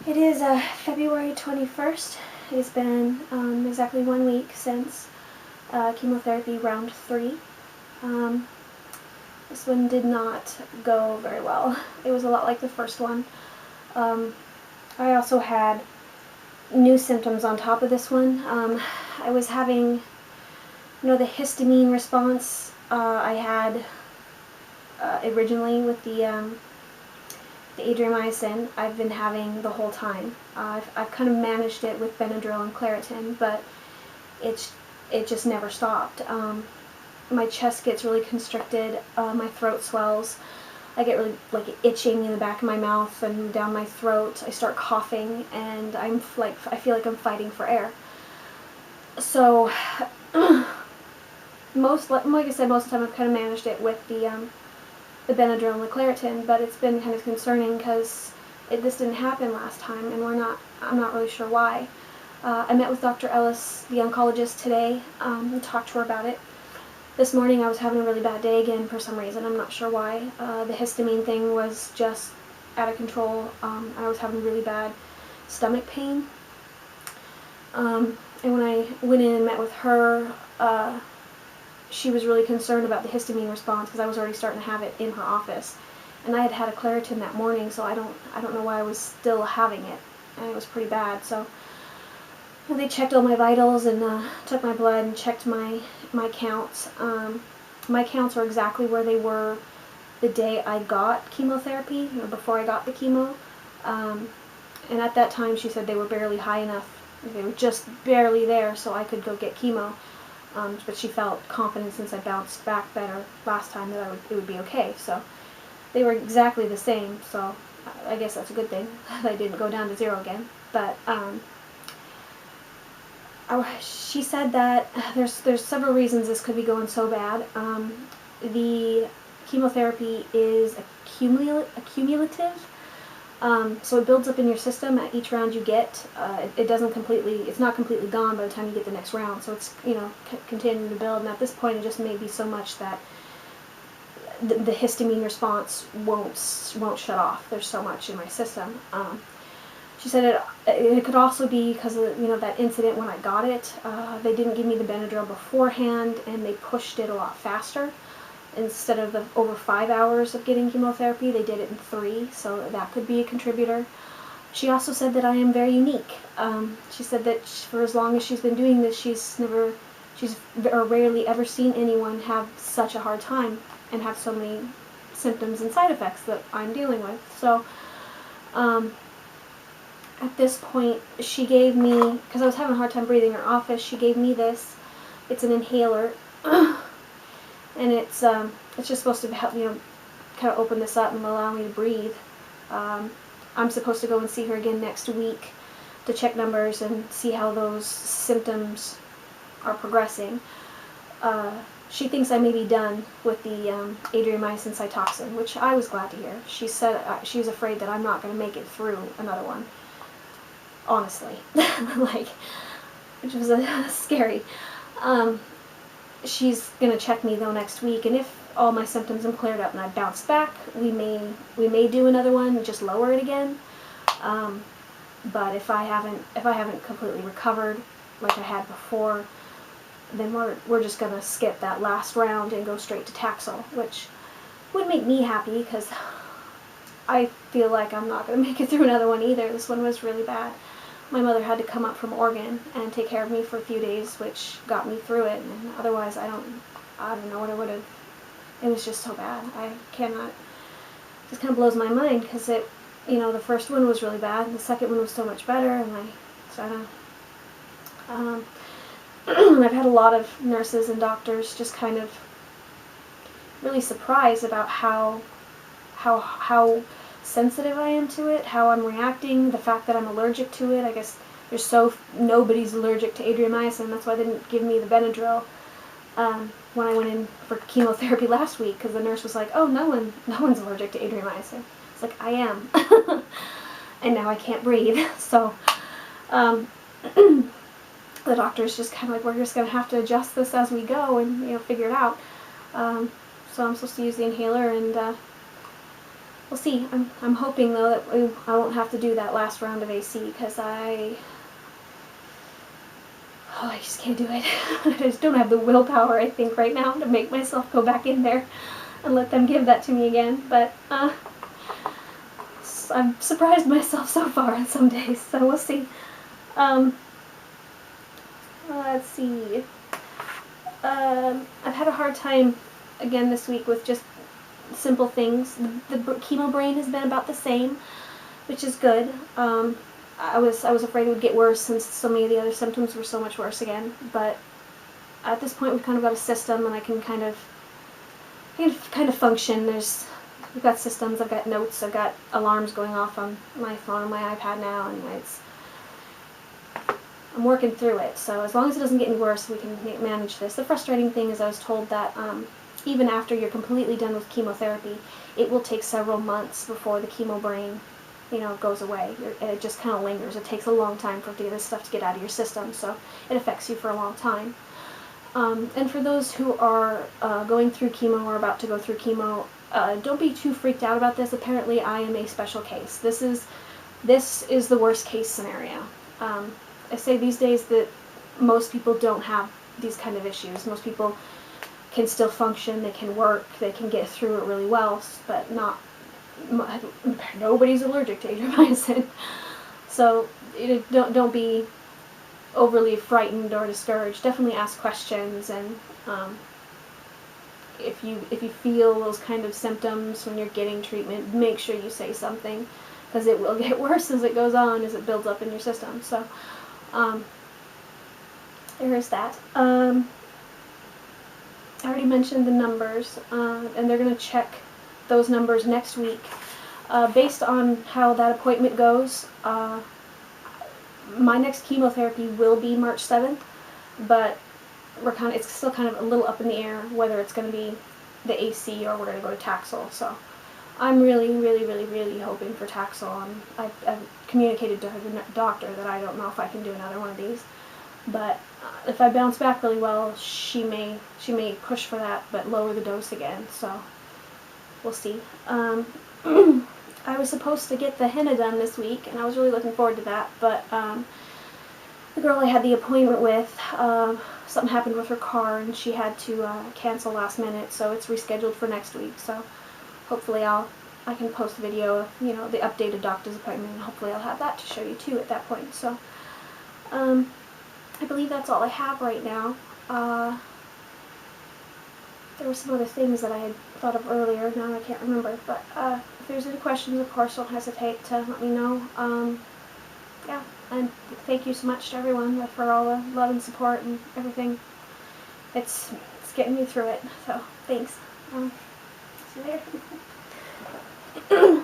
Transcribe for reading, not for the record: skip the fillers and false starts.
It is February 21st. It's been exactly 1 week since chemotherapy round 3. Um, this one did not go very well. It was a lot like the first one. I also had new symptoms on top of this one. I was having, the histamine response I had originally with the adriamycin I've been having the whole time. I've kind of managed it with Benadryl and Claritin, but it just never stopped. My chest gets really constricted, my throat swells, I get really itching in the back of my mouth and down my throat. I start coughing, and I feel like I'm fighting for air. So like I said, most of the time I've kind of managed it with the Benadryl and the Claritin, but it's been kind of concerning because this didn't happen last time, and I'm not really sure why. I met with Dr. Ellis, the oncologist, today, and talked to her about it. This morning I was having a really bad day again for some reason. I'm not sure why. The histamine thing was just out of control. I was having really bad stomach pain. And when I went in and met with her, she was really concerned about the histamine response because I was already starting to have it in her office. And I had had a Claritin that morning, so I don't know why I was still having it. And it was pretty bad. So they checked all my vitals and took my blood and checked my counts. My counts are exactly where they were the day I got chemotherapy, or before I got the chemo. And at that time she said they were barely high enough. They were just barely there so I could go get chemo. But she felt confident since I bounced back better last time that it would be okay. So they were exactly the same, so I guess that's a good thing. I didn't go down to 0 again. But she said that there's several reasons this could be going so bad. The chemotherapy is accumulative, so it builds up in your system at each round you get. It's not completely gone by the time you get the next round, so it's continuing to build. And at this point, it just may be so much that the histamine response won't shut off. There's so much in my system. She said it could also be because of that incident when I got it. They didn't give me the Benadryl beforehand, and they pushed it a lot faster. Instead of the over 5 hours of getting chemotherapy, they did it in 3, so that could be a contributor. She also said that I am very unique. She said that for as long as she's been doing this, she's rarely ever seen anyone have such a hard time and have so many symptoms and side effects that I'm dealing with. So at this point, she gave me, because I was having a hard time breathing in her office, she gave me this. It's an inhaler. And it's just supposed to help kind of open this up and allow me to breathe. I'm supposed to go and see her again next week to check numbers and see how those symptoms are progressing. She thinks I may be done with the adriamycin Cytoxin, which I was glad to hear. She said she was afraid that I'm not going to make it through another one. Honestly, which was scary. She's going to check me though next week, and if all my symptoms have cleared up and I bounce back, we may do another one and just lower it again. But if I haven't completely recovered like I had before, then we're just going to skip that last round and go straight to Taxol, which would make me happy because I feel like I'm not going to make it through another one either. This one was really bad. My mother had to come up from Oregon and take care of me for a few days, which got me through it. And otherwise, I don't know what I would have. It was just so bad. I cannot. It just kind of blows my mind because the first one was really bad, and the second one was so much better. And I've had a lot of nurses and doctors just kind of really surprised about how sensitive I am to it, how I'm reacting, the fact that I'm allergic to it. I guess nobody's allergic to adriamycin. That's why they didn't give me the Benadryl when I went in for chemotherapy last week, because the nurse was like, "Oh, no one's allergic to adriamycin." It's like, I am, and now I can't breathe. So the doctor's just kind of like, "We're just going to have to adjust this as we go and figure it out." So I'm supposed to use the inhaler, and we'll see. I'm hoping though that I won't have to do that last round of AC, because I just can't do it. I just don't have the willpower, I think, right now to make myself go back in there and let them give that to me again. But I've surprised myself so far on some days, so we'll see. Let's see. I've had a hard time again this week with just simple things. The chemo brain has been about the same, which is good. I was afraid it would get worse since so many of the other symptoms were so much worse again. But at this point, we've kind of got a system, and I can kind of function. We've got systems. I've got notes. I've got alarms going off on my phone and my iPad now, and I'm working through it. So as long as it doesn't get any worse, we can manage this. The frustrating thing is I was told that even after you're completely done with chemotherapy, it will take several months before the chemo brain, goes away. It just kind of lingers. It takes a long time for this stuff to get out of your system, so it affects you for a long time. And for those who are going through chemo or about to go through chemo, don't be too freaked out about this. Apparently, I am a special case. This is the worst case scenario. I say these days that most people don't have these kind of issues. Most people can still function, they can work, they can get through it really well, but nobody's allergic to adriamycin. So don't be overly frightened or discouraged. Definitely ask questions, and if you feel those kind of symptoms when you're getting treatment, make sure you say something, because it will get worse as it goes on, as it builds up in your system. So there is that. I already mentioned the numbers, and they're going to check those numbers next week. Based on how that appointment goes, my next chemotherapy will be March 7th, but it's still kind of a little up in the air whether it's going to be the AC or we're going to go to Taxol. So I'm really, really, really, really hoping for Taxol. I've communicated to the doctor that I don't know if I can do another one of these, but if I bounce back really well, she may push for that, but lower the dose again. So we'll see. I was supposed to get the henna done this week, and I was really looking forward to that, but the girl I had the appointment with, something happened with her car, and she had to cancel last minute, so it's rescheduled for next week. So hopefully I can post a video of, the updated doctor's appointment, and hopefully I'll have that to show you too at that point. So I believe that's all I have right now. There were some other things that I had thought of earlier, now I can't remember, but if there's any questions, of course, don't hesitate to let me know. Yeah, and thank you so much to everyone for all the love and support and everything. It's getting me through it, so thanks. See you later.